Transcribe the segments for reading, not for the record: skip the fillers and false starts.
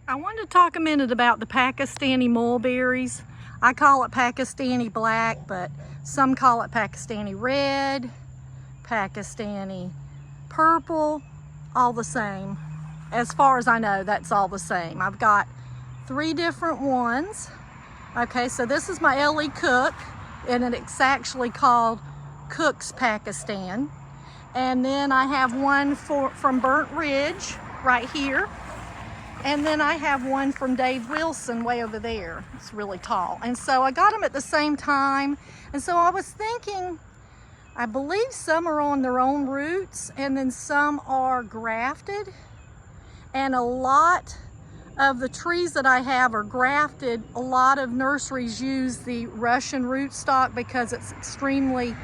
I wanted to talk a minute about the Pakistani mulberries. I call it Pakistani black, but some call it Pakistani red, Pakistani purple, all the same. As far as I know, that's all the same. I've got 3 different ones. Okay, so this is my Ellie Cook, and it's actually called Cook's Pakistan. And then I have one from Burnt Ridge right here. And then I have one from Dave Wilson way over there. It's really tall. And so I got them at the same time. And so I was thinking, I believe some are on their own roots and then some are grafted. And a lot of the trees that I have are grafted. A lot of nurseries use the Russian rootstock because it's extremely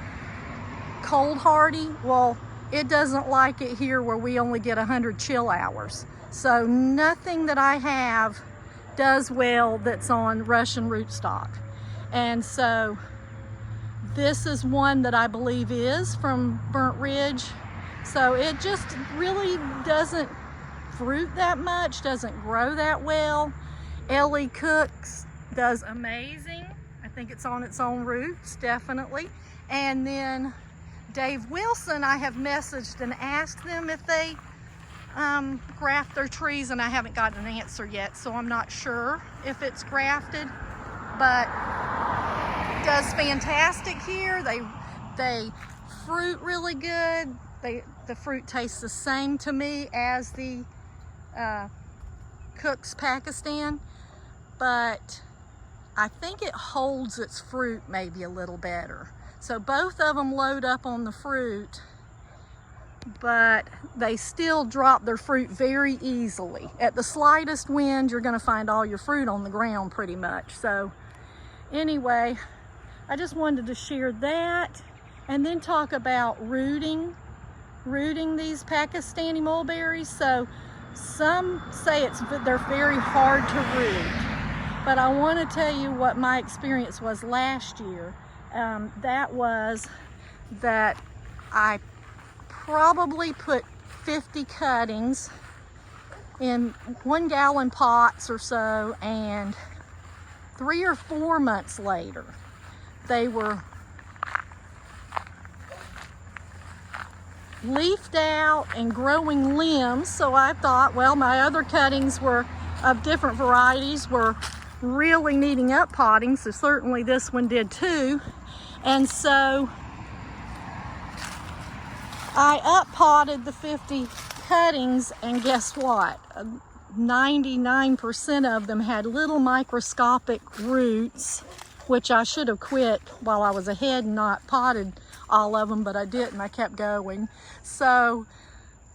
cold hardy. Well, it doesn't like it here where we only get 100 chill hours. So nothing that I have does well that's on Russian rootstock. And so this is one that I believe is from Burnt Ridge. So it just really doesn't fruit that much, doesn't grow that well. Ellie Cook's does amazing. I think it's on its own roots, definitely. And then Dave Wilson, I have messaged and asked them if they graft their trees, and I haven't gotten an answer yet, so I'm not sure if it's grafted, but it does fantastic here. They fruit really good. The fruit tastes the same to me as the Cook's Pakistan, but I think it holds its fruit maybe a little better. So both of them load up on the fruit, but they still drop their fruit very easily. At the slightest wind, you're gonna find all your fruit on the ground pretty much. So anyway, I just wanted to share that and then talk about rooting these Pakistani mulberries. So some say they're very hard to root, but I want to tell you what my experience was last year. That was that I probably put 50 cuttings in 1-gallon pots or so, and 3 or 4 months later they were leafed out and growing limbs. So I thought, well, my other cuttings were of different varieties were really needing up potting, so certainly this one did too. And so I up potted the 50 cuttings, and guess what? 99% of them had little microscopic roots, which I should have quit while I was ahead and not potted all of them, but I didn't. I kept going. So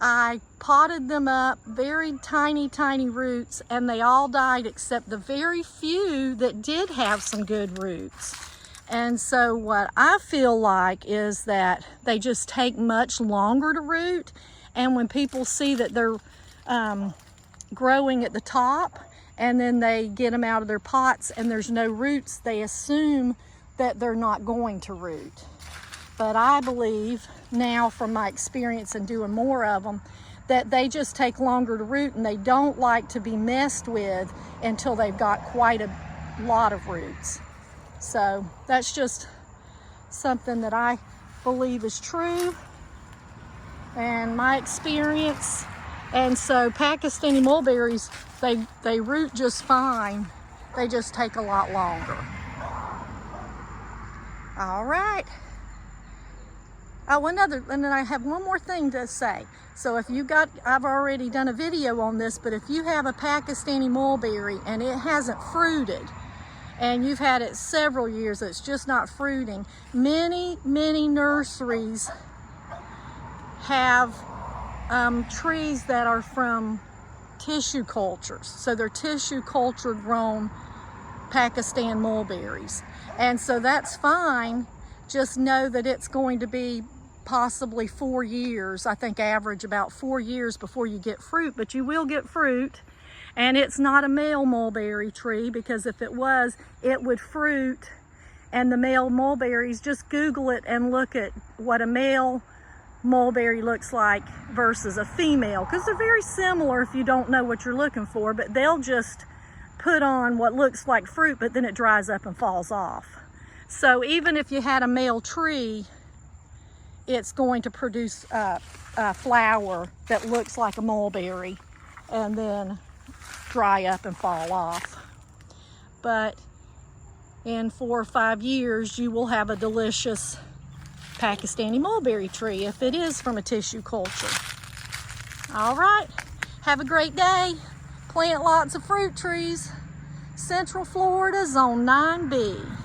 I potted them up, very tiny roots, and they all died except the very few that did have some good roots. And so what I feel like is that they just take much longer to root, and when people see that they're growing at the top and then they get them out of their pots and there's no roots, they assume that they're not going to root. But I believe now, from my experience in doing more of them, that they just take longer to root, and they don't like to be messed with until they've got quite a lot of roots. So that's just something that I believe is true and my experience. And so Pakistani mulberries, they root just fine. They just take a lot longer. All right. Oh, and then I have one more thing to say. So if you I've already done a video on this, but if you have a Pakistani mulberry and it hasn't fruited, and you've had it several years, it's just not fruiting, many nurseries have trees that are from tissue cultures. So they're tissue culture grown Pakistan mulberries. And so that's fine. Just know that it's going to be possibly 4 years, I think average about 4 years before you get fruit, but you will get fruit. And it's not a male mulberry tree, because if it was, it would fruit. And the male mulberries, just Google it and look at what a male mulberry looks like versus a female, because they're very similar if you don't know what you're looking for, but they'll just put on what looks like fruit, but then it dries up and falls off. So even if you had a male tree, it's going to produce a flower that looks like a mulberry and then dry up and fall off. But in 4 or 5 years, you will have a delicious Pakistani mulberry tree if it is from a tissue culture. All right, have a great day. Plant lots of fruit trees. Central Florida, Zone 9B.